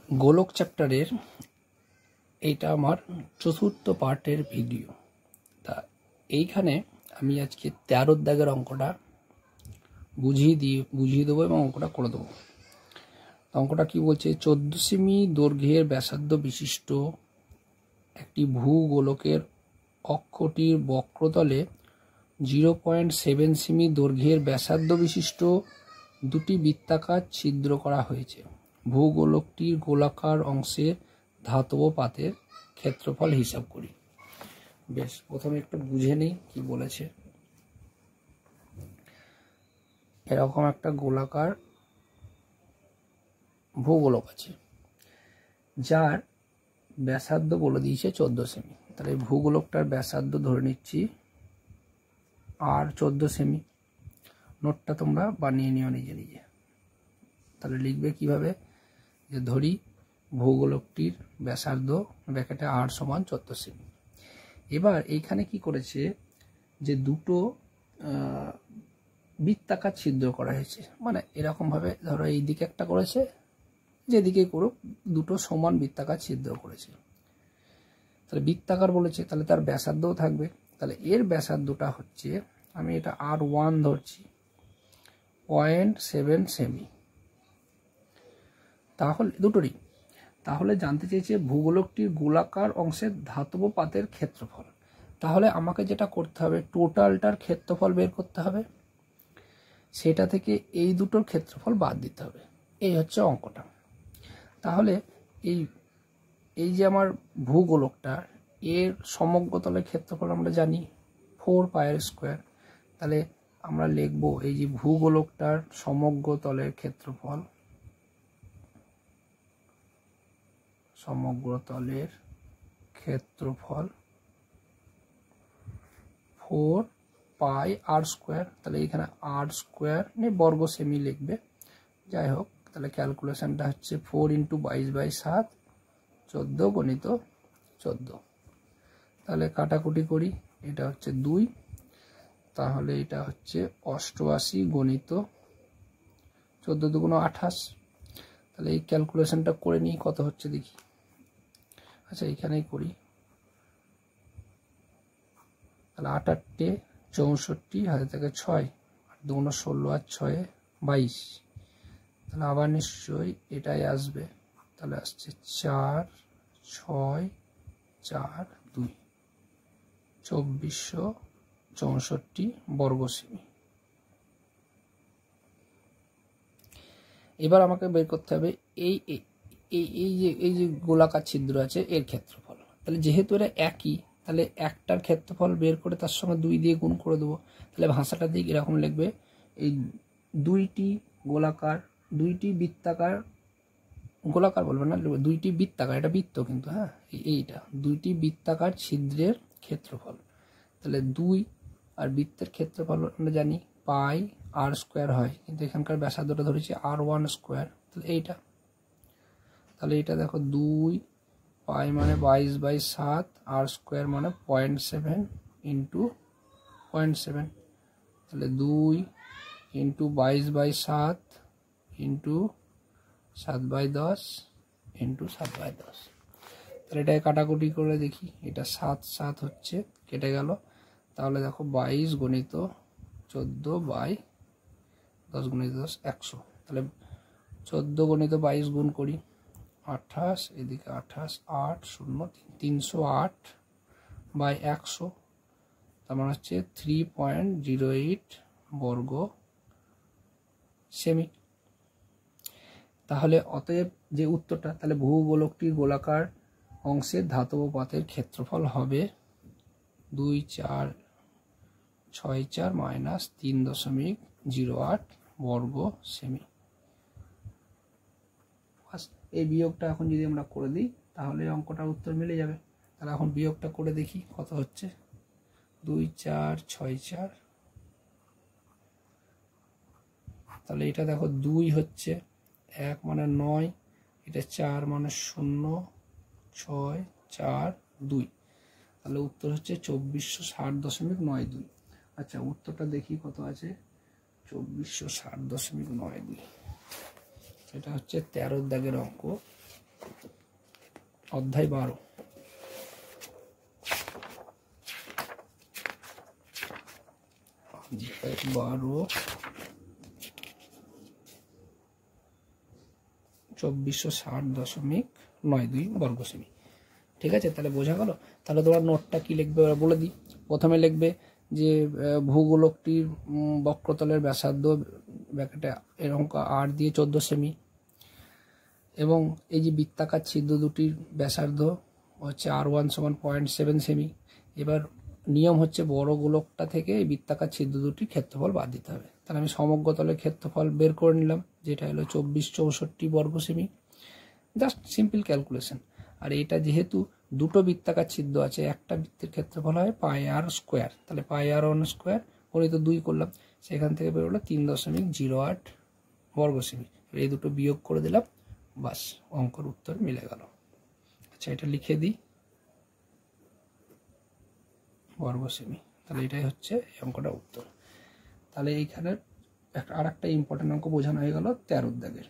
গোলক চ্যাপ্টারের এইটা আমার চতুর্থ পার্টের ভিডিও। তা এইখানে আমি আজকে 13 দাগের অঙ্কটা বুঝিয়ে দেবো এবং অঙ্কটা করে দেবো। অঙ্কটা কি বলছে, 14 সেমি দৈর্ঘ্যের ব্যাসার্ধ বিশিষ্ট একটি ভূগোলকের অক্ষটির বক্রতলে 0.7 সেমি দৈর্ঘ্যের ব্যাসার্ধ বিশিষ্ট দুটি বৃত্তাকার ছিদ্র করা হয়েছে। ভূগোলকটির গোলাকার অংশের ধাতব পাতের ক্ষেত্রফল হিসাব করি। বেশ, প্রথমে একটু বুঝে নেই কি বলেছে। এরকম একটা গোলাকার ভূগোলক আছে, যার ব্যাসার্ধ বলে দিয়েছে 14 সেমি। তাহলে ভূগোলকটার ব্যাসার্ধ ধরে নিচ্ছি আর 14 সেমি। নোটটা তোমরা বানিয়ে নিও নিজে নিজে। তাহলে লিখবে কিভাবে, যে ধরি ভূগোলকটির ব্যাসার্ধ ব্র্যাকেটে আর সমান 14 সেমি। এবার এইখানে কি করেছে, যে দুটো বৃত্তাকার ছিদ্র করা হয়েছে, মানে এরকম ভাবে ধরো এই দিকে একটা করেছে, যেদিকে করুক দুটো সমান বৃত্তাকার ছিদ্র করেছে। তাহলে বৃত্তাকার বলেছে, তাহলে তার ব্যাসার্ধও থাকবে। তাহলে এর ব্যাসার্ধটা হচ্ছে, আমি এটা R1 ধরছি, 0.7 সেমি। তাহলে দুটোরই, তাহলে জানতে চেয়েছে ভূগোলকটির গোলাকার অংশের ধাতব পাতের ক্ষেত্রফল। তাহলে আমাকে যেটা করতে হবে, টোটালটার ক্ষেত্রফল বের করতে হবে, সেটা থেকে এই দুটোর ক্ষেত্রফল বাদ দিতে হবে। এই হচ্ছে অঙ্কটা। তাহলে এই যে আমার ভূগোলকটা, এর সমগ্র তলের ক্ষেত্রফল আমরা জানি 4 পাইয়ের স্কোয়ার। তাহলে আমরা লিখব এই যে ভূগোলকটার সমগ্র তলের ক্ষেত্রফল, সমগ্র তলের ক্ষেত্রফল 4 পাই আর স্কোয়ার। তাহলে এখানে আর স্কোয়ার নিয়ে বর্গ সেমি লিখবে, যাই হোক। তাহলে ক্যালকুলেশনটা হচ্ছে 4 × 22/7, 14 × 14। তাহলে কাটাকুটি করি, এটা হচ্ছে 2, তাহলে এটা হচ্ছে 88 × 14 × 2 = 28। তাহলে এই ক্যালকুলেশনটা করে নিই কত হচ্ছে দেখি। আচ্ছা, এখানেই করি। তাহলে 8 × 8 = 64, হাতে থেকে 6, 8 × 2 = 16, আর 6 × 22। তাহলে আবার নিশ্চয়ই এটাই আসবে। তাহলে আসছে 4, 6, 4, 2, 2464 বর্গ সেমি। এবার আমাকে বের করতে হবে এই যে গোলাকার ছিদ্র আছে এর ক্ষেত্রফল। তাহলে যেহেতু এরা একই, তাহলে একটার ক্ষেত্রফল বের করে তার সঙ্গে 2 দিয়ে গুণ করে দেবো। তাহলে ভাষাটা দিক এরকম লিখবে, এই দুইটি বৃত্তাকার, গোলাকার বলবে না, দুইটি বৃত্তাকার, এটা বৃত্ত কিন্তু, হ্যাঁ, এইটা দুইটি বৃত্তাকার ছিদ্রের ক্ষেত্রফল। তাহলে 2 আর বৃত্তের ক্ষেত্রফল আমরা জানি পাই আর স্কোয়ার হয়, কিন্তু এখানকার ব্যাসার্ধটা ধরেছি R1 স্কোয়ার। তাহলে এইটা, তাহলে এটা দেখো 2 পাই মানে 22/7, আর স্কোয়ার মানে 0.7 × 0.7। তাহলে 2 × 22/7 × 7/10 × 7/10। তাহলে এটাকে কাটাকুটি করে দেখি, এটা 7 7 হচ্ছে, কেটে গেল। তাহলে দেখো 22 × 14/10 × 10 100। তাহলে 14 × 22 গুণ করি, 28, এদিকে 28, 8 0 308/100, তার মানে হচ্ছে 3.08 বর্গ সেমি। তাহলে অতএব যে উত্তরটা, তাহলে ভূগোলকটির গোলাকার অংশের ধাতব পাতের ক্ষেত্রফল হবে 2464 - 3.08 বর্গ সেমি। এই বিয়োগটা এখন যদি আমরা করে দিই, তাহলে অঙ্কটার উত্তর মিলে যাবে। তাহলে এখন বিয়োগটা করে দেখি কত হচ্ছে। 2464, তাহলে এটা দেখো 2 হচ্ছে, 1 মানে 9, এটা 4 মানে 0, 6, 4, 2। তাহলে উত্তর হচ্ছে 2460.92। আচ্ছা, উত্তরটা দেখি কত আছে, 2460.92। এটা হচ্ছে 13 দাগের অঙ্ক। অধ্যায় 12 2460.92 বর্গ সেমি। ঠিক আছে, তাহলে বোঝা গেল। তাহলে তোমার নোটটা কি লিখবে বলে দিই। প্রথমে লিখবে যে ভূগোলকটির বক্রতলের ব্যাসার্ধ ব্র্যাকেটে এরকম আর দিয়ে 14 সেমি, এবং এই যে বৃত্তাকার ছিদ্র দুটির ব্যাসার্ধ হচ্ছে R1 সমান 0.7 সেমি। এবার নিয়ম হচ্ছে বড় গোলকটা থেকে এই বৃত্তাকার ছিদ্র দুটির ক্ষেত্রফল বাদ দিতে হবে। তাহলে আমি সমগ্র তলের ক্ষেত্রফল বের করে নিলাম, যেটা হলো 2464 বর্গ সেমি। Just simple calculation. আর এটা যেহেতু দুটো বৃত্তাকার ছিদ্র আছে, একটা বৃত্তের ক্ষেত্রফল হয় πr², তাহলে πr1² ওই তো 2 করলাম, সেখান থেকে বেরোলো 3.08 বর্গ সেমি। এই দুটো বিয়োগ করে দিলাম, বাস অঙ্কের উত্তর মিলে গেল। আচ্ছা, এটা লিখে দিই বর্গ সেমি। তাহলে এটাই হচ্ছে এই অঙ্কটার উত্তর। তাহলে এইখানে আর একটা ইম্পর্টেন্ট অঙ্ক বোঝানো হয়ে গেল 13 দাগের।